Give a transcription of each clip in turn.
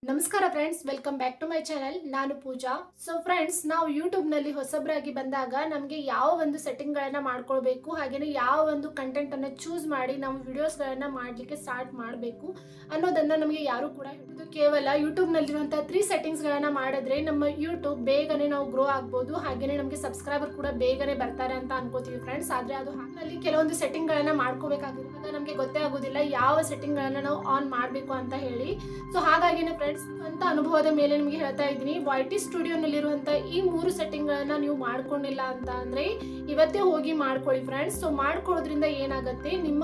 ನಮಸ್ಕಾರ friends, welcome back to my channel. ನಾನು Pooja. So friends, ನಾವು ಯೂಟ್ಯೂಬ್ನಲ್ಲಿ ಹೊಸಬರಾಗಿ ಬಂದಾಗ ನಮಗೆ ಯಾವ ಒಂದು ಸೆಟ್ಟಿಂಗ್ಗಳನ್ನು ಮಾಡ್ಕೊಳ್ಬೇಕು, ಹಾಗೆಯೇ ಯಾವ ಒಂದು ಕಂಟೆಂಟನ್ನು ಚೂಸ್ ಮಾಡಿ ನಾವು ವಿಡಿಯೋಸ್ಗಳನ್ನು ಮಾಡಲಿಕ್ಕೆ ಸ್ಟಾರ್ಟ್ ಮಾಡಬೇಕು ಅನ್ನೋದನ್ನು ನಮಗೆ ಯಾರೂ ಕೂಡ ಇದು ಕೇವಲ ಯೂಟ್ಯೂಬ್ನಲ್ಲಿರುವಂಥ 3 ಸೆಟ್ಟಿಂಗ್ಸ್ಗಳನ್ನು ಮಾಡಿದ್ರೆ ನಮ್ಮ ಯೂಟ್ಯೂಬ್ ಬೇಗನೆ ನಾವು ಗ್ರೋ ಆಗ್ಬೋದು, ಹಾಗೆಯೇ ನಮಗೆ ಸಬ್ಸ್ಕ್ರೈಬರ್ ಕೂಡ ಬೇಗನೆ ಬರ್ತಾರೆ ಅಂತ ಅನ್ಕೋತೀವಿ ಫ್ರೆಂಡ್ಸ್. ಆದರೆ ಅದು ಹಾಗಾಗಿ ಕೆಲವೊಂದು ಸೆಟ್ಟಿಂಗ್ಗಳನ್ನು ಮಾಡ್ಕೋಬೇಕಾಗಿರುವಾಗ ನಮಗೆ ಗೊತ್ತೇ ಆಗೋದಿಲ್ಲ ಯಾವ ಸೆಟ್ಟಿಂಗ್ಗಳನ್ನು ನಾವು ಆನ್ ಮಾಡಬೇಕು ಅಂತ ಹೇಳಿ. ಸೊ ಹಾಗಾಗಿನೇ ಫ್ರೆಂಡ್ಸ್, ಅಂತ ಅನುಭವದ ಮೇಲೆ ನಿಮಗೆ ಹೇಳ್ತಾ ಇದ್ದೀನಿ, YT ಸ್ಟುಡಿಯೋನಲ್ಲಿರುವಂಥ ಈ 3 ಸೆಟ್ಟಿಂಗ್ಗಳನ್ನು ನೀವು ಮಾಡ್ಕೊಂಡಿಲ್ಲ ಅಂತ ಅಂದರೆ ಇವತ್ತೇ ಹೋಗಿ ಮಾಡ್ಕೊಳ್ಳಿ ಫ್ರೆಂಡ್ಸ್. ಸೊ ಮಾಡ್ಕೊಳ್ಳೋದ್ರಿಂದ ಏನಾಗುತ್ತೆ, ನಿಮ್ಮ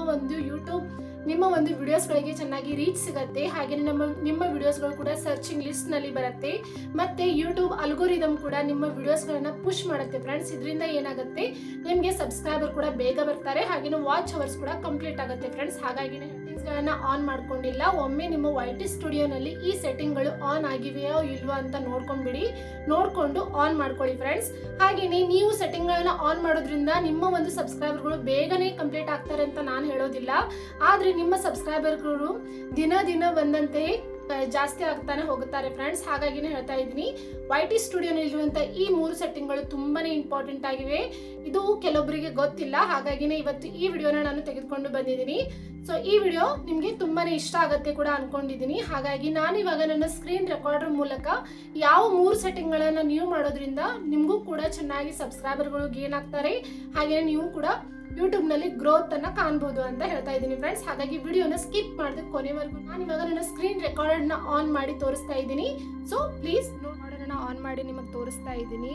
ಒಂದು ವಿಡಿಯೋಸ್ಗಳಿಗೆ ಚೆನ್ನಾಗಿ ರೀಚ್ ಸಿಗುತ್ತೆ, ಹಾಗೆ ನಿಮ್ಮ ವಿಡಿಯೋಸ್ಗಳು ಕೂಡ ಸರ್ಚಿಂಗ್ ಲಿಸ್ಟ್ನಲ್ಲಿ ಬರುತ್ತೆ, ಮತ್ತು ಯೂಟ್ಯೂಬ್ ಅಲ್ಗೋರಿದಮ್ ಕೂಡ ನಿಮ್ಮ ವಿಡಿಯೋಸ್ಗಳನ್ನು ಪುಷ್ ಮಾಡುತ್ತೆ ಫ್ರೆಂಡ್ಸ್. ಇದರಿಂದ ಏನಾಗುತ್ತೆ, ನಿಮಗೆ ಸಬ್ಸ್ಕ್ರೈಬರ್ ಕೂಡ ಬೇಗ ಬರ್ತಾರೆ, ಹಾಗೆಯೇ ವಾಚ್ ಅವರ್ಸ್ ಕೂಡ ಕಂಪ್ಲೀಟ್ ಆಗುತ್ತೆ ಫ್ರೆಂಡ್ಸ್. ಹಾಗಾಗಿ ಸೆಟ್ಟಿಂಗ್ಸ್ಗಳನ್ನು ಆನ್ ಮಾಡ್ಕೊಂಡಿಲ್ಲ, ಒಮ್ಮೆ ನಿಮ್ಮ YT ಸ್ಟುಡಿಯೋನಲ್ಲಿ ಈ ಸೆಟ್ಟಿಂಗ್ಗಳು ಆನ್ ಆಗಿವೆಯೋ ಇಲ್ವೋ ಅಂತ ನೋಡ್ಕೊಂಡು ಆನ್ ಮಾಡ್ಕೊಳ್ಳಿ ಫ್ರೆಂಡ್ಸ್. ಹಾಗೆಯೇ ನೀವು ಸೆಟ್ಟಿಂಗ್ಗಳನ್ನು ಆನ್ ಮಾಡೋದ್ರಿಂದ ನಿಮ್ಮ ಒಂದು ಸಬ್ಸ್ಕ್ರೈಬರ್ಗಳು ಬೇಗನೆ ಕಂಪ್ಲೀಟ್ ಆಗ್ತಾರೆ ಅಂತ ನಾನು ಹೇಳೋದಿಲ್ಲ, ಆದರೆ ನಿಮ್ಮ ಸಬ್ಸ್ಕ್ರೈಬರ್ಗಳು ದಿನ ಬಂದಂತೆ ಜಾಸ್ತಿ ಆಗ್ತಾನೆ ಹೋಗುತ್ತಾರೆ ಫ್ರೆಂಡ್ಸ್. ಹಾಗಾಗಿನೇ ಹೇಳ್ತಾ ಇದ್ದೀನಿ, YT ಸ್ಟುಡಿಯೋನಲ್ಲಿರುವಂಥ ಈ 3 ಸೆಟ್ಟಿಂಗ್ಗಳು ತುಂಬಾನೇ ಇಂಪಾರ್ಟೆಂಟ್ ಆಗಿವೆ. ಇದು ಕೆಲವೊಬ್ಬರಿಗೆ ಗೊತ್ತಿಲ್ಲ, ಹಾಗಾಗಿನೇ ಇವತ್ತು ಈ ವಿಡಿಯೋನ ನಾನು ತೆಗೆದುಕೊಂಡು ಬಂದಿದ್ದೀನಿ. ಸೊ ಈ ವಿಡಿಯೋ ನಿಮಗೆ ತುಂಬಾನೇ ಇಷ್ಟ ಆಗುತ್ತೆ ಕೂಡ ಅನ್ಕೊಂಡಿದ್ದೀನಿ. ಹಾಗಾಗಿ ನಾನು ಇವಾಗ ನನ್ನ ಸ್ಕ್ರೀನ್ ರೆಕಾರ್ಡರ್ ಮೂಲಕ ಯಾವ 3 ಸೆಟ್ಟಿಂಗ್ಗಳನ್ನು ನೀವು ಮಾಡೋದ್ರಿಂದ ನಿಮಗೂ ಕೂಡ ಚೆನ್ನಾಗಿ ಸಬ್ಸ್ಕ್ರೈಬರ್ಗಳು ಗೇನ್ ಆಗ್ತಾರೆ, ಹಾಗೆಯೇ ನೀವು ಕೂಡ ಯೂಟ್ಯೂಬ್ನಲ್ಲಿ ಗ್ರೋತ್ ಅನ್ನ ಕಾಣ್ಬೋದು ಅಂತ ಹೇಳ್ತಾ ಇದ್ದೀನಿ ಫ್ರೆಂಡ್ಸ್. ಹಾಗಾಗಿ ವಿಡಿಯೋನ ಸ್ಕಿಪ್ ಮಾಡಿದ ಕೊನೆವರೆಗೂ ನಾನು ಇವಾಗ ನನ್ನ ಸ್ಕ್ರೀನ್ ರೆಕಾರ್ಡರ್ನ ಆನ್ ಮಾಡಿ ತೋರಿಸ್ತಾ ಇದ್ದೀನಿ. ಸೊ ಪ್ಲೀಸ್ ರೆಕಾರ್ಡರ್ನ ಆನ್ ಮಾಡಿ ನಿಮಗೆ ತೋರಿಸ್ತಾ ಇದ್ದೀನಿ.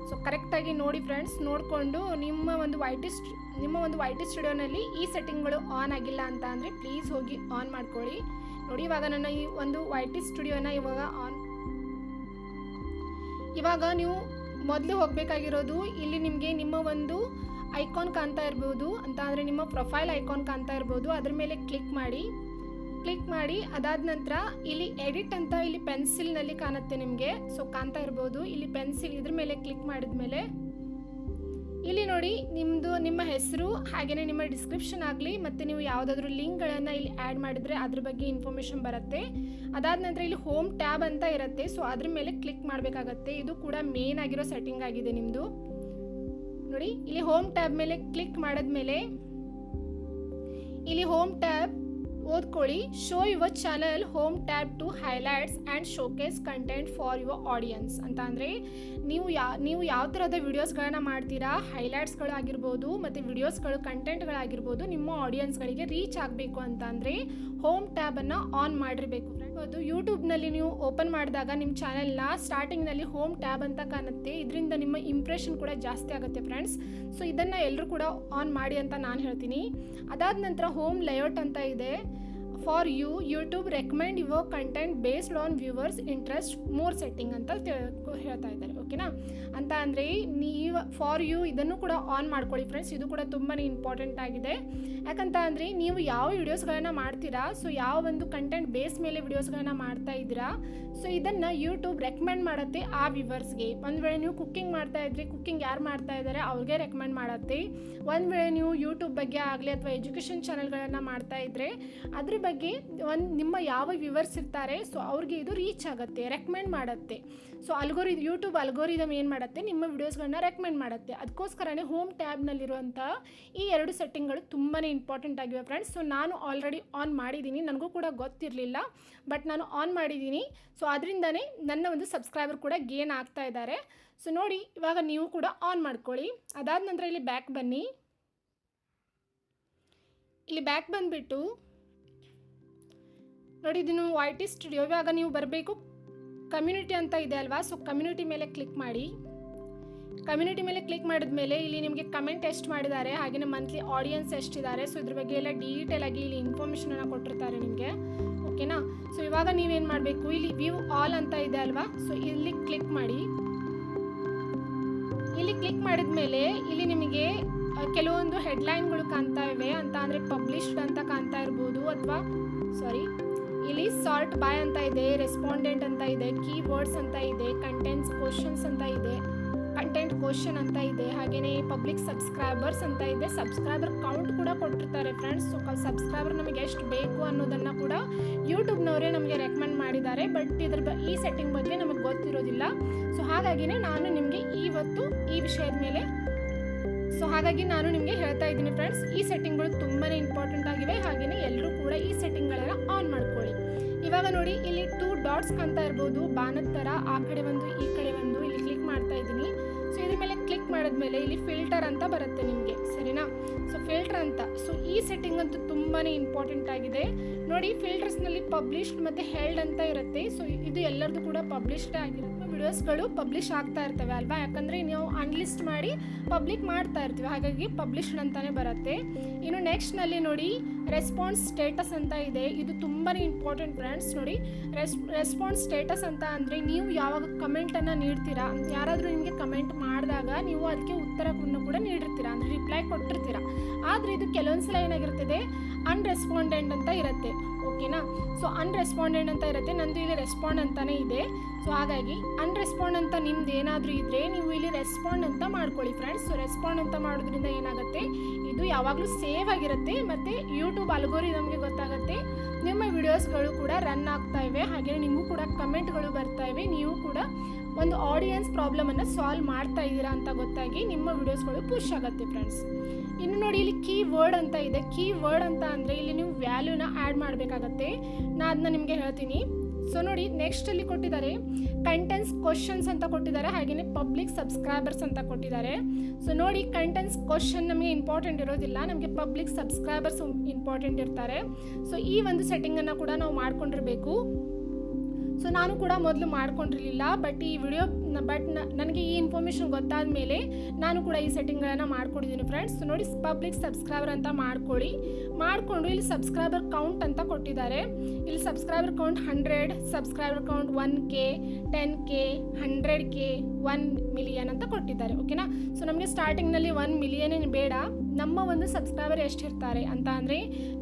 ಸೊ ಕರೆಕ್ಟಾಗಿ ನೋಡಿ ಫ್ರೆಂಡ್ಸ್, ನೋಡಿಕೊಂಡು ನಿಮ್ಮ ಒಂದು YT ಸ್ಟುಡಿಯೋನಲ್ಲಿ ಈ ಸೆಟ್ಟಿಂಗ್ಗಳು ಆನ್ ಆಗಿಲ್ಲ ಅಂತ ಅಂದರೆ ಪ್ಲೀಸ್ ಹೋಗಿ ಆನ್ ಮಾಡ್ಕೊಳ್ಳಿ. ನೋಡಿ, ಇವಾಗ ನನ್ನ ಈ ಒಂದು YT ಸ್ಟುಡಿಯೋನ ಇವಾಗ ನೀವು ಮೊದಲು ಹೋಗಬೇಕಾಗಿರೋದು, ಇಲ್ಲಿ ನಿಮಗೆ ನಿಮ್ಮ ಒಂದು ಐಕಾನ್ ಕಾಣ್ತಾ ಇರ್ಬೋದು ಅಂತ ಅಂದರೆ ನಿಮ್ಮ ಪ್ರೊಫೈಲ್ ಐಕಾನ್ ಕಾಣ್ತಾ ಇರ್ಬೋದು, ಅದ್ರ ಮೇಲೆ ಕ್ಲಿಕ್ ಮಾಡಿ ಅದಾದ ನಂತರ ಇಲ್ಲಿ ಎಡಿಟ್ ಅಂತ ಇಲ್ಲಿ ಪೆನ್ಸಿಲ್ನಲ್ಲಿ ಕಾಣುತ್ತೆ ನಿಮಗೆ. ಸೊ ಕಾಣ್ತಾ ಇರ್ಬೋದು, ಇಲ್ಲಿ ಪೆನ್ಸಿಲ್ ಇದ್ರ ಮೇಲೆ ಕ್ಲಿಕ್ ಮಾಡಿದ್ಮೇಲೆ ಇಲ್ಲಿ ನೋಡಿ ನಿಮ್ಮ ಹೆಸರು, ಹಾಗೆಯೇ ನಿಮ್ಮ ಡಿಸ್ಕ್ರಿಪ್ಷನ್ ಆಗಲಿ, ಮತ್ತು ನೀವು ಯಾವುದಾದ್ರೂ ಲಿಂಕ್ಗಳನ್ನು ಇಲ್ಲಿ ಆ್ಯಡ್ ಮಾಡಿದರೆ ಅದ್ರ ಬಗ್ಗೆ ಇನ್ಫಾರ್ಮೇಷನ್ ಬರುತ್ತೆ. ಅದಾದ ನಂತರ ಇಲ್ಲಿ ಹೋಮ್ ಟ್ಯಾಬ್ ಅಂತ ಇರುತ್ತೆ, ಸೊ ಅದ್ರ ಮೇಲೆ ಕ್ಲಿಕ್ ಮಾಡಬೇಕಾಗತ್ತೆ. ಇದು ಕೂಡ ಮೇನ್ ಆಗಿರೋ ಸೆಟ್ಟಿಂಗ್ ಆಗಿದೆ ನಿಮ್ಮದು. ನೋಡಿ, ಇಲ್ಲಿ ಹೋಮ್ ಟ್ಯಾಬ್ ಮೇಲೆ ಕ್ಲಿಕ್ ಮಾಡಿದ್ಮೇಲೆ ಇಲ್ಲಿ ಹೋಮ್ ಟ್ಯಾಬ್ ಓದ್ಕೊಳ್ಳಿ, show your channel home tab to highlights and showcase content for your audience ಅಂತ ಅಂದರೆ ನೀವು ಯಾವ ಥರದ ವಿಡಿಯೋಸ್ಗಳನ್ನ ಮಾಡ್ತೀರಾ, ಹೈಲೈಟ್ಸ್ಗಳಾಗಿರ್ಬೋದು ಮತ್ತು ವಿಡಿಯೋಸ್ಗಳು ಕಂಟೆಂಟ್ಗಳಾಗಿರ್ಬೋದು ನಿಮ್ಮ ಆಡಿಯನ್ಸ್ಗಳಿಗೆ ರೀಚ್ ಆಗಬೇಕು ಅಂತ ಅಂದರೆ ಹೋಮ್ ಟ್ಯಾಬನ್ನು ಆನ್ ಮಾಡಿರಬೇಕು. ಅದು ಯೂಟ್ಯೂಬ್ನಲ್ಲಿ ನೀವು ಓಪನ್ ಮಾಡಿದಾಗ ನಿಮ್ಮ ಚಾನೆಲ್ನ ಸ್ಟಾರ್ಟಿಂಗ್ನಲ್ಲಿ ಹೋಮ್ ಟ್ಯಾಬ್ ಅಂತ ಕಾಣುತ್ತೆ, ಇದರಿಂದ ನಿಮ್ಮ ಇಂಪ್ರೆಷನ್ ಕೂಡ ಜಾಸ್ತಿ ಆಗುತ್ತೆ ಫ್ರೆಂಡ್ಸ್. ಸೊ ಇದನ್ನು ಎಲ್ಲರೂ ಕೂಡ ಆನ್ ಮಾಡಿ ಅಂತ ನಾನು ಹೇಳ್ತೀನಿ. ಅದಾದ ನಂತರ ಹೋಮ್ ಲೇಔಟ್ ಅಂತ ಇದೆ. For YouTube recommend your content based on viewers interest more setting ಅಂತ ಹೇಳ್ತಾ ಇದ್ದಾರೆ. ಓಕೆನಾ, ಅಂತ ಅಂದರೆ ನೀವು ಫಾರ್ ಯು ಇದನ್ನು ಕೂಡ ಆನ್ ಮಾಡ್ಕೊಳ್ಳಿ ಫ್ರೆಂಡ್ಸ್. ಇದು ಕೂಡ ತುಂಬಾ ಇಂಪಾರ್ಟೆಂಟ್ ಆಗಿದೆ. ಯಾಕಂತ ಅಂದರೆ ನೀವು ಯಾವ ವಿಡಿಯೋಸ್ಗಳನ್ನು ಮಾಡ್ತೀರಾ, ಸೊ ಯಾವ ಒಂದು ಕಂಟೆಂಟ್ ಬೇಸ್ ಮೇಲೆ ವಿಡಿಯೋಸ್ಗಳನ್ನ ಮಾಡ್ತಾ ಇದ್ದೀರಾ, ಸೊ ಇದನ್ನು ಯೂಟ್ಯೂಬ್ ರೆಕಮೆಂಡ್ ಮಾಡುತ್ತೆ ಆ ವ್ಯೂವರ್ಸ್ಗೆ. ಒಂದು ವೇಳೆ ನೀವು ಕುಕ್ಕಿಂಗ್ ಮಾಡ್ತಾ ಇದ್ರಿ, ಕುಕ್ಕಿಂಗ್ ಯಾರು ಮಾಡ್ತಾ ಇದ್ದಾರೆ ಅವ್ರಿಗೆ ರೆಕಮೆಂಡ್ ಮಾಡುತ್ತೆ. ಒಂದು ವೇಳೆ ನೀವು ಯೂಟ್ಯೂಬ್ ಬಗ್ಗೆ ಆಗಲಿ ಅಥವಾ ಎಜುಕೇಷನ್ ಚಾನಲ್ಗಳನ್ನು ಮಾಡ್ತಾ ಇದ್ದರೆ ಅದ್ರ ಬಗ್ಗೆ ನಿಮ್ಮ ಯಾವ ವ್ಯೂವರ್ಸ್ ಇರ್ತಾರೆ, ಸೊ ಅವ್ರಿಗೆ ಇದು ರೀಚ್ ಆಗುತ್ತೆ, ರೆಕಮೆಂಡ್ ಮಾಡುತ್ತೆ. ಸೊ ಯೂಟ್ಯೂಬ್ ಅಲ್ಗೋರಿದಮ್ ಏನು ಮಾಡುತ್ತೆ, ನಿಮ್ಮ ವಿಡಿಯೋಸ್ಗಳನ್ನ ರೆಕಮೆಂಡ್ ಮಾಡುತ್ತೆ. ಅದಕ್ಕೋಸ್ಕರನೇ ಹೋಮ್ ಟ್ಯಾಬ್ನಲ್ಲಿರುವಂಥ ಈ 2 ಸೆಟ್ಟಿಂಗ್ಗಳು ತುಂಬಾ ಇಂಪಾರ್ಟೆಂಟ್ ಆಗಿವೆ ಫ್ರೆಂಡ್ಸ್. ಸೊ ನಾನು ಆಲ್ರೆಡಿ ಆನ್ ಮಾಡಿದ್ದೀನಿ, ನನಗೂ ಕೂಡ ಗೊತ್ತಿರಲಿಲ್ಲ, ಬಟ್ ನಾನು ಆನ್ ಮಾಡಿದ್ದೀನಿ. ಸೊ ಅದರಿಂದನೇ ನನ್ನ ಒಂದು ಸಬ್ಸ್ಕ್ರೈಬರ್ ಕೂಡ ಗೇನ್ ಆಗ್ತಾ ಇದ್ದಾರೆ. ಸೊ ನೋಡಿ, ಇವಾಗ ನೀವು ಕೂಡ ಆನ್ ಮಾಡ್ಕೊಳ್ಳಿ. ಅದಾದ ನಂತರ ಇಲ್ಲಿ ಬ್ಯಾಕ್ ಬನ್ನಿ. ಇಲ್ಲಿ ಬ್ಯಾಕ್ ಬಂದುಬಿಟ್ಟು ನೋಡಿ, ಇದು YT ಸ್ಟುಡಿಯೋ. ಇವಾಗ ನೀವು ಬರಬೇಕು, ಕಮ್ಯುನಿಟಿ ಅಂತ ಇದೆ ಅಲ್ವಾ, ಸೊ ಕಮ್ಯುನಿಟಿ ಮೇಲೆ ಕ್ಲಿಕ್ ಮಾಡಿ. ಕಮ್ಯುನಿಟಿ ಮೇಲೆ ಕ್ಲಿಕ್ ಮಾಡಿದ್ಮೇಲೆ ಇಲ್ಲಿ ನಿಮಗೆ ಕಮೆಂಟ್ ಎಷ್ಟು ಮಾಡಿದ್ದಾರೆ, ಹಾಗೆಯೇ ಮಂತ್ಲಿ ಆಡಿಯನ್ಸ್ ಎಷ್ಟಿದ್ದಾರೆ, ಸೊ ಇದ್ರ ಬಗ್ಗೆ ಎಲ್ಲ ಡೀಟೇಲ್ ಆಗಿ ಇಲ್ಲಿ ಇನ್ಫಾರ್ಮೇಷನನ್ನು ಕೊಟ್ಟಿರ್ತಾರೆ ನಿಮಗೆ. ಓಕೆನಾ, ಸೊ ಇವಾಗ ನೀವೇನು ಮಾಡಬೇಕು, ಇಲ್ಲಿ ವ್ಯೂ ಆಲ್ ಅಂತ ಇದೆ ಅಲ್ವಾ, ಸೊ ಇಲ್ಲಿ ಕ್ಲಿಕ್ ಮಾಡಿ. ಇಲ್ಲಿ ಕ್ಲಿಕ್ ಮಾಡಿದ್ಮೇಲೆ ಇಲ್ಲಿ ನಿಮಗೆ ಕೆಲವೊಂದು ಹೆಡ್ಲೈನ್ಗಳು ಕಾಣ್ತಾ ಇವೆ, ಅಂತ ಅಂದರೆ ಪಬ್ಲಿಷ್ಡ್ ಅಂತ ಕಾಣ್ತಾ ಇರ್ಬೋದು, ಅಥವಾ ಇಲ್ಲಿ ಸಾರ್ಟ್ ಬೈ ಅಂತ ಇದೆ, ರೆಸ್ಪಾಂಡೆಂಟ್ ಅಂತ ಇದೆ, ಕೀವರ್ಡ್ಸ್ ಅಂತ ಇದೆ, ಕಂಟೆಂಟ್ಸ್ ಕ್ವಶನ್ಸ್ ಅಂತ ಇದೆ. ಕಂಟೆಂಟ್ ಕ್ವಶನ್ ಅಂತ ಇದೆ, ಹಾಗೆಯೇ ಪಬ್ಲಿಕ್ ಸಬ್ಸ್ಕ್ರೈಬರ್ಸ್ ಅಂತ ಇದೆ, ಸಬ್ಸ್ಕ್ರೈಬರ್ ಕೌಂಟ್ ಕೂಡ ಕೊಟ್ಟಿರ್ತಾರೆ ಫ್ರೆಂಡ್ಸ್. ಸೊ ಸಬ್ಸ್ಕ್ರೈಬರ್ ನಮಗೆ ಎಷ್ಟು ಬೇಕು ಅನ್ನೋದನ್ನು ಕೂಡ ಯೂಟ್ಯೂಬ್ನವರೇ ನಮಗೆ ರೆಕಮೆಂಡ್ ಮಾಡಿದ್ದಾರೆ. ಬಟ್ ಈ ಸೆಟ್ಟಿಂಗ್ ಬಗ್ಗೆ ನಮಗೆ ಗೊತ್ತಿರೋದಿಲ್ಲ. ಸೊ ಹಾಗಾಗಿನೇ ನಾನು ನಿಮಗೆ ಇವತ್ತು ಈ ವಿಷಯದ ಮೇಲೆ ಹೇಳ್ತಾ ಇದ್ದೀನಿ ಫ್ರೆಂಡ್ಸ್. ಈ ಸೆಟ್ಟಿಂಗ್ಗಳು ತುಂಬಾ ಇಂಪಾರ್ಟೆಂಟ್ ಆಗಿವೆ. ಹಾಗೆಯೇ ಎಲ್ಲರೂ ಕೂಡ ಈ ಸೆಟ್ಟಿಂಗ್ಗಳೆಲ್ಲ ಆನ್ ಮಾಡ್ಕೊಳ್ಳಿ. ಇವಾಗ ನೋಡಿ, ಇಲ್ಲಿ 2 ಡಾಟ್ಸ್ ಅಂತ ಇರ್ಬೋದು, ಬಾಣದ ಥರ, ಆ ಕಡೆ ಒಂದು ಈ ಕಡೆ ಒಂದು. ಇಲ್ಲಿ ಕ್ಲಿಕ್ ಮಾಡ್ತಾ ಇದ್ದೀನಿ. ಸೊ ಇದ್ರ ಮೇಲೆ ಕ್ಲಿಕ್ ಮಾಡಿದ್ಮೇಲೆ ಇಲ್ಲಿ ಫಿಲ್ಟರ್ ಅಂತ ಬರುತ್ತೆ ನಿಮಗೆ, ಸರಿನಾ? ಸೊ ಫಿಲ್ಟರ್ ಅಂತ. ಸೊ ಈ ಸೆಟ್ಟಿಂಗ್ ಅಂತೂ ತುಂಬಾ ಇಂಪಾರ್ಟೆಂಟ್ ಆಗಿದೆ ನೋಡಿ. ಫಿಲ್ಟರ್ಸ್ನಲ್ಲಿ ಪಬ್ಲಿಷ್ಡ್ ಮತ್ತು ಹೆಲ್ಡ್ ಅಂತ ಇರುತ್ತೆ. ಸೊ ಇದು ಎಲ್ಲರದು ಕೂಡ ಪಬ್ಲಿಷ್ಡ್ ಆಗಿರುತ್ತೆ. ವಿಡಿಯೋಸ್ಗಳು ಪಬ್ಲಿಷ್ ಆಗ್ತಾ ಇರ್ತವೆ ಅಲ್ವಾ, ಯಾಕಂದರೆ ನೀವು ಅನ್ಲಿಸ್ಟ್ ಮಾಡಿ ಪಬ್ಲಿಕ್ ಮಾಡ್ತಾ ಇರ್ತೀವಿ, ಹಾಗಾಗಿ ಪಬ್ಲಿಷ್ಡ್ ಅಂತಲೇ ಬರುತ್ತೆ. ಇನ್ನು ನೆಕ್ಸ್ಟ್ನಲ್ಲಿ ನೋಡಿ, ರೆಸ್ಪಾನ್ಸ್ ಸ್ಟೇಟಸ್ ಅಂತ ಇದೆ. ಇದು ತುಂಬಾ ಇಂಪಾರ್ಟೆಂಟ್ ಫ್ರೆಂಡ್ಸ್. ನೋಡಿ, ರೆಸ್ಪಾನ್ಸ್ ಸ್ಟೇಟಸ್ ಅಂತ ಅಂದರೆ ನೀವು ಯಾವಾಗ ಕಮೆಂಟನ್ನು ನೀಡ್ತೀರಾ, ಯಾರಾದರೂ ನಿಮಗೆ ಕಮೆಂಟ್ ಮಾಡಿದಾಗ ನೀವು ಅದಕ್ಕೆ ಉತ್ತರವನ್ನು ಕೂಡ ನೀಡಿರ್ತೀರಾ, ಅಂದರೆ ರಿಪ್ಲೈ ಕೊಟ್ಟಿರ್ತೀರಾ. ಆದರೆ ಇದು ಕೆಲವೊಂದು ಸಲ ಏನಾಗಿರ್ತದೆ, ಅನ್ರೆಸ್ಪಾಂಡೆಂಟ್ ಅಂತ ಇರುತ್ತೆ, ಓಕೆನಾ? ಸೊ ಅನ್ರೆಸ್ಪಾಂಡೆಂಟ್ ಅಂತ ಇರುತ್ತೆ. ನಂದು ಇಲ್ಲಿ ರೆಸ್ಪಾಂಡ್ ಅಂತಲೇ ಇದೆ. ಸೊ ಹಾಗಾಗಿ ಅನ್ರೆಸ್ಪಾಂಡ್ ಅಂತ ನಿಮ್ದು ಏನಾದರೂ ಇದ್ದರೆ ನೀವು ಇಲ್ಲಿ ರೆಸ್ಪಾಂಡ್ ಅಂತ ಮಾಡ್ಕೊಳ್ಳಿ ಫ್ರೆಂಡ್ಸ್. ಸೊ ರೆಸ್ಪಾಂಡ್ ಅಂತ ಮಾಡೋದ್ರಿಂದ ಏನಾಗುತ್ತೆ, ಇದು ಯಾವಾಗಲೂ ಸೇವ್ ಆಗಿರುತ್ತೆ ಮತ್ತು ಯೂಟ್ಯೂಬ್ ಅಲ್ಗೋರಿದಮ್ಗೆ ಗೊತ್ತಾಗುತ್ತೆ ನಿಮ್ಮ ವಿಡಿಯೋಸ್ಗಳು ಕೂಡ ರನ್ ಆಗ್ತಾ ಇವೆ, ಹಾಗೆ ನಿಮಗೂ ಕೂಡ ಕಮೆಂಟ್ಗಳು ಬರ್ತಾ ಇವೆ, ನೀವು ಕೂಡ ಒಂದು ಆಡಿಯನ್ಸ್ ಪ್ರಾಬ್ಲಮನ್ನು ಸಾಲ್ವ್ ಮಾಡ್ತಾ ಇದ್ದೀರಾ ಅಂತ ಗೊತ್ತಾಗಿ ನಿಮ್ಮ ವಿಡಿಯೋಸ್ಗಳು ಪುಷ್ ಆಗುತ್ತೆ ಫ್ರೆಂಡ್ಸ್. ಇನ್ನು ನೋಡಿ, ಇಲ್ಲಿ ಕೀವರ್ಡ್ ಅಂತ ಇದೆ. ಕೀವರ್ಡ್ ಅಂತ ಅಂದರೆ ಇಲ್ಲಿ ನೀವು ವ್ಯಾಲ್ಯೂನ ಆ್ಯಡ್ ಮಾಡಬೇಕಾಗತ್ತೆ. ನಾನು ಅದನ್ನ ನಿಮಗೆ ಹೇಳ್ತೀನಿ. ಸೊ ನೋಡಿ, ನೆಕ್ಸ್ಟಲ್ಲಿ ಕೊಟ್ಟಿದ್ದಾರೆ ಕಂಟೆಂಟ್ಸ್ ಕ್ವಶನ್ಸ್ ಅಂತ ಕೊಟ್ಟಿದ್ದಾರೆ, ಹಾಗೆಯೇ ಪಬ್ಲಿಕ್ ಸಬ್ಸ್ಕ್ರೈಬರ್ಸ್ ಅಂತ ಕೊಟ್ಟಿದ್ದಾರೆ. ಸೊ ನೋಡಿ, ಕಂಟೆಂಟ್ಸ್ ಕ್ವಶನ್ ನಮಗೆ ಇಂಪಾರ್ಟೆಂಟ್ ಇರೋದಿಲ್ಲ, ನಮಗೆ ಪಬ್ಲಿಕ್ ಸಬ್ಸ್ಕ್ರೈಬರ್ಸ್ ಇಂಪಾರ್ಟೆಂಟ್ ಇರ್ತಾರೆ. ಸೊ ಈ ಒಂದು ಸೆಟ್ಟಿಂಗನ್ನು ಕೂಡ ನಾವು ಮಾಡ್ಕೊಂಡಿರಬೇಕು. ಸೊ ನಾನು ಕೂಡ ಮೊದಲು ಮಾಡ್ಕೊಂಡಿರಲಿಲ್ಲ, ಬಟ್ ನನಗೆ ಈ ಇನ್ಫಾರ್ಮೇಷನ್ ಗೊತ್ತಾದ ಮೇಲೆ ನಾನು ಕೂಡ ಈ ಸೆಟ್ಟಿಂಗ್ಗಳನ್ನು ಮಾಡ್ಕೊಂಡಿದ್ದೀನಿ ಫ್ರೆಂಡ್ಸ್. ಸೊ ನೋಡಿ, ಪಬ್ಲಿಕ್ ಸಬ್ಸ್ಕ್ರೈಬರ್ ಅಂತ ಮಾಡಿಕೊಂಡು ಇಲ್ಲಿ ಸಬ್ಸ್ಕ್ರೈಬರ್ ಕೌಂಟ್ ಅಂತ ಕೊಟ್ಟಿದ್ದಾರೆ. ಇಲ್ಲಿ subscriber count 100, subscriber count 1K, 10K, 100K, 1 million ಅಂತ ಕೊಟ್ಟಿದ್ದಾರೆ, ಓಕೆನಾ? ಸೊ ನಮಗೆ ಸ್ಟಾರ್ಟಿಂಗ್ನಲ್ಲಿ 1 ಮಿಲಿಯನ್ ಏನು ಬೇಡ, ನಮ್ಮ ಒಂದು ಸಬ್ಸ್ಕ್ರೈಬರ್ ಎಷ್ಟಿರ್ತಾರೆ ಅಂತ ಅಂದರೆ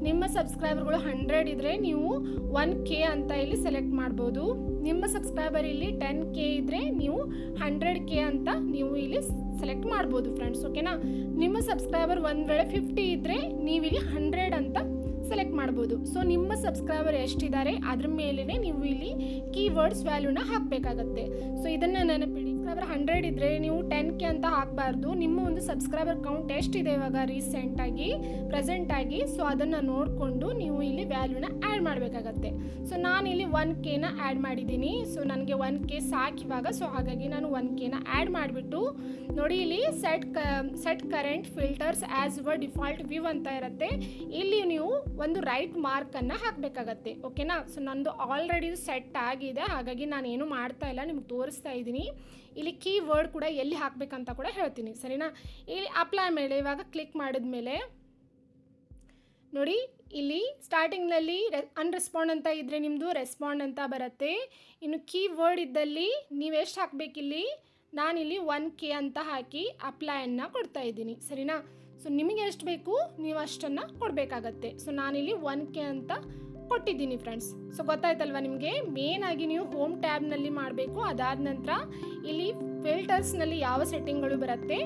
ನಿಮ್ಮ ಸಬ್ಸ್ಕ್ರೈಬರ್ಗಳು 100 ಇದ್ದರೆ ನೀವು 1K ಅಂತ ಇಲ್ಲಿ ಸೆಲೆಕ್ಟ್ ಮಾಡ್ಬೋದು. ನಿಮ್ಮ ಸಬ್ಸ್ಕ್ರೈಬರ್ ಇಲ್ಲಿ 10K ಇದ್ದರೆ ನೀವು 100K ಅಂತ ನೀವು ಇಲ್ಲಿ ಸೆಲೆಕ್ಟ್ ಮಾಡ್ಬೋದು ಫ್ರೆಂಡ್ಸ್, ಓಕೆನಾ? ನಿಮ್ಮ ಸಬ್ಸ್ಕ್ರೈಬರ್ ಒಂದು ವೇಳೆ 50 ಇದ್ದರೆ ನೀವಿಲ್ಲಿ 100 ಅಂತ ಸೆಲೆಕ್ಟ್ ಮಾಡ್ಬೋದು. ಸೊ ನಿಮ್ಮ ಸಬ್ಸ್ಕ್ರೈಬರ್ ಎಷ್ಟಿದ್ದಾರೆ ಅದ್ರ ಮೇಲೇ ನೀವು ಇಲ್ಲಿ ಕೀವರ್ಡ್ಸ್ ವ್ಯಾಲ್ಯೂನ ಹಾಕಬೇಕಾಗತ್ತೆ. ಸೊ ಇದನ್ನು ನೆನಪಿಡಿ, ಸಬ್ಸ್ಕ್ರೈಬರ್ 100 ಇದ್ದರೆ ನೀವು 10K ಅಂತ ಹಾಕಬಾರ್ದು. ನಿಮ್ಮ ಒಂದು ಸಬ್ಸ್ಕ್ರೈಬರ್ ಕೌಂಟ್ ಎಷ್ಟಿದೆ ಇವಾಗ ಪ್ರೆಸೆಂಟಾಗಿ, ಸೊ ಅದನ್ನು ನೋಡಿಕೊಂಡು ನೀವು ಇಲ್ಲಿ ವ್ಯಾಲ್ಯೂನ ಆ್ಯಡ್ ಮಾಡಬೇಕಾಗತ್ತೆ. ಸೊ ನಾನಿಲ್ಲಿ 1Kನ ಆ್ಯಡ್ ಮಾಡಿದ್ದೀನಿ. ಸೊ ನನಗೆ 1K ಸಾಕಿವಾಗ, ಸೊ ಹಾಗಾಗಿ ನಾನು 1Kನ ಆ್ಯಡ್ ಮಾಡಿಬಿಟ್ಟು ನೋಡಿ, ಇಲ್ಲಿ set current filters as your default view ಅಂತ ಇರುತ್ತೆ. ಇಲ್ಲಿ ನೀವು ಒಂದು ರೈಟ್ ಮಾರ್ಕನ್ನು ಹಾಕಬೇಕಾಗತ್ತೆ, ಓಕೆನಾ? ಸೊ ನಂದು ಆಲ್ರೆಡಿ ಸೆಟ್ ಆಗಿದೆ, ಹಾಗಾಗಿ ನಾನೇನು ಮಾಡ್ತಾ ಇಲ್ಲ, ನಿಮ್ಗೆ ತೋರಿಸ್ತಾ ಇದ್ದೀನಿ. ಇಲ್ಲಿ ಕೀವರ್ಡ್ ಕೂಡ ಎಲ್ಲಿ ಹಾಕಬೇಕಂತ ಕೂಡ ಹೇಳ್ತೀನಿ, ಸರಿನಾ? ಇಲ್ಲಿ ಅಪ್ಲೈ ಮೇಲೆ ಇವಾಗ ಕ್ಲಿಕ್ ಮಾಡಿದ್ಮೇಲೆ ನೋಡಿ, ಇಲ್ಲಿ ಸ್ಟಾರ್ಟಿಂಗ್ನಲ್ಲಿ ಅನ್ರೆಸ್ಪಾಂಡ್ ಅಂತ ಇದ್ದರೆ ನಿಮ್ಮದು ರೆಸ್ಪಾಂಡ್ ಅಂತ ಬರುತ್ತೆ. ಇನ್ನು ಕೀವರ್ಡ್ ಇದ್ದಲ್ಲಿ ನೀವು ಎಷ್ಟು ಹಾಕಬೇಕಿಲ್ಲಿ, ನಾನಿಲ್ಲಿ 1K ಅಂತ ಹಾಕಿ ಅಪ್ಲೈಯನ್ನು ಕೊಡ್ತಾ ಇದ್ದೀನಿ, ಸರಿನಾ? ಸೊ ನಿಮಗೆ ಎಷ್ಟು ಬೇಕು ನೀವು ಅಷ್ಟನ್ನು ಕೊಡಬೇಕಾಗತ್ತೆ. ಸೊ ನಾನಿಲ್ಲಿ 1K ಅಂತ ಕೊಟ್ಟಿದ್ದೀನಿ ಫ್ರೆಂಡ್ಸ್. ಸೊ ಗೊತ್ತಾಯ್ತಲ್ವ ನಿಮಗೆ? ಮೇನಾಗಿ ನೀವು ಹೋಮ್ ಟ್ಯಾಬ್ನಲ್ಲಿ ಮಾಡಬೇಕು. ಅದಾದ ನಂತರ ಇಲ್ಲಿ ಫಿಲ್ಟರ್ಸ್ನಲ್ಲಿ ಯಾವ ಸೆಟ್ಟಿಂಗ್ಗಳು ಬರುತ್ತೆ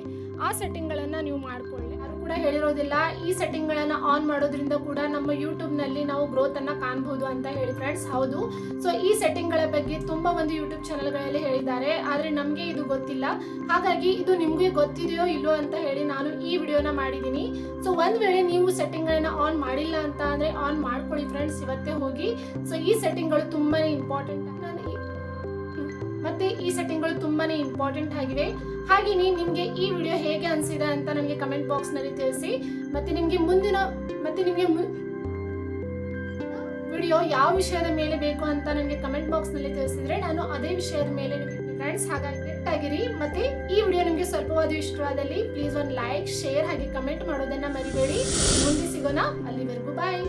ಆ ಸೆಟ್ಟಿಂಗ್ಗಳನ್ನು ನೀವು ಮಾಡಿಕೊಳ್ಳಿ. ಯಾರು ಕೂಡ ಹೇಳಿರೋದಿಲ್ಲ ಈ ಸೆಟ್ಟಿಂಗ್ಗಳನ್ನು ಆನ್ ಮಾಡೋದ್ರಿಂದ ಕೂಡ ನಮ್ಮ ಯೂಟ್ಯೂಬ್ನಲ್ಲಿ ನಾವು ಗ್ರೋತನ್ನು ಕಾಣ್ಬೋದು ಅಂತ ಹೇಳಿ ಫ್ರೆಂಡ್ಸ್. ಹೌದು, ಸೊ ಈ ಸೆಟ್ಟಿಂಗ್ಗಳ ಬಗ್ಗೆ ತುಂಬ ಒಂದು ಯೂಟ್ಯೂಬ್ ಚಾನಲ್ಗಳಲ್ಲಿ ಹೇಳಿದ್ದಾರೆ, ಆದರೆ ನಮಗೆ ಇದು ಗೊತ್ತಿಲ್ಲ. ಹಾಗಾಗಿ ಇದು ನಿಮಗೆ ಗೊತ್ತಿದೆಯೋ ಇಲ್ಲೋ ಅಂತ ಹೇಳಿ ನಾನು ಈ ವಿಡಿಯೋನ ಮಾಡಿದ್ದೀನಿ. ಸೊ ಒಂದು ವೇಳೆ ನೀವು ಸೆಟ್ಟಿಂಗ್ಗಳನ್ನು ಆನ್ ಮಾಡಿಲ್ಲ ಅಂತ ಅಂದರೆ ಆನ್ ಮಾಡ್ಕೊಳ್ಳಿ ಫ್ರೆಂಡ್ಸ್, ಇವತ್ತೇ ಹೋಗಿ. ಸೊ ಈ ಸೆಟ್ಟಿಂಗ್ಗಳು ತುಂಬಾ ಇಂಪಾರ್ಟೆಂಟ್, ಮತ್ತೆ ಈ ಸೆಟ್ಟಿಂಗ್ಗಳು ತುಂಬಾ ಇಂಪಾರ್ಟೆಂಟ್ ಆಗಿವೆ. ಹಾಗೆಯೇ ನಿಮಗೆ ಈ ವಿಡಿಯೋ ಹೇಗೆ ಅನಿಸಿದೆ ಅಂತ ನನಗೆ ಕಮೆಂಟ್ ಬಾಕ್ಸ್ನಲ್ಲಿ ತಿಳಿಸಿ. ಮತ್ತು ನಿಮಗೆ ವಿಡಿಯೋ ಯಾವ ವಿಷಯದ ಮೇಲೆ ಬೇಕು ಅಂತ ನನಗೆ ಕಮೆಂಟ್ ಬಾಕ್ಸ್ನಲ್ಲಿ ತಿಳಿಸಿದ್ರೆ ನಾನು ಅದೇ ವಿಷಯದ ಮೇಲೆ ಫ್ರೆಂಡ್ಸ್. ಹಾಗಾಗಿ ಆಗಿರಿ. ಮತ್ತು ಈ ವಿಡಿಯೋ ನಿಮಗೆ ಸ್ವಲ್ಪವಾದ ಇಷ್ಟವಾದಲ್ಲಿ ಪ್ಲೀಸ್ ಒಂದು ಲೈಕ್, ಶೇರ್ ಹಾಗೆ ಕಮೆಂಟ್ ಮಾಡೋದನ್ನು ಮರಿಬೇಡಿ. ಮುಂದೆ ಸಿಗೋಣ, ಅಲ್ಲಿವರೆಗೂ ಬಾಯ್.